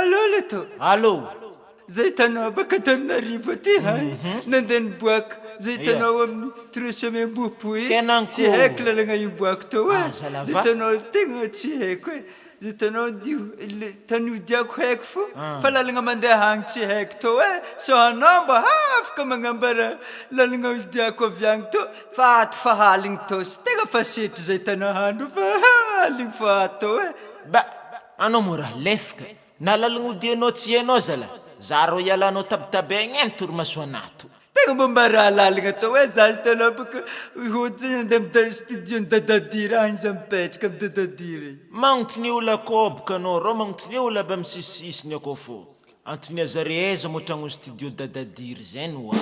Allô leto. Allô. Zay hitanao baka Antananarivo aty nandeha niboaka. Zay hitanao amin'ny troisième bopo Kenanko. tsy haiko lalagna iboako tao e. Zalava. Zay hitanao tegna tsy haiko e. Zay hitanao le tany diako haiko fo fa lalagna mandeha agny tsy haiko tao e. So anao mba afaka magnambara lalagna diako avy agny tao fa ato fa haligny tao sy tegna fa setry zay hitanao handro fa haligny fa atao e. Ba anao mora lefaka na lalagna odianao tsy hainao zala za ro ialanao tabitabegna eny torimaso anato. Tegna mba mbara lalagna tao e. Za hitanao baka ohatsy andeha amin'ny studio-ny Dadadira agny za mipetraka amin'ny Dadadira. Magnotony olo akao boka anao rô magnotony olo aby amin'ny sisisisiny akao fô. Antony Aza reza moa tragno studio Dadadira zay no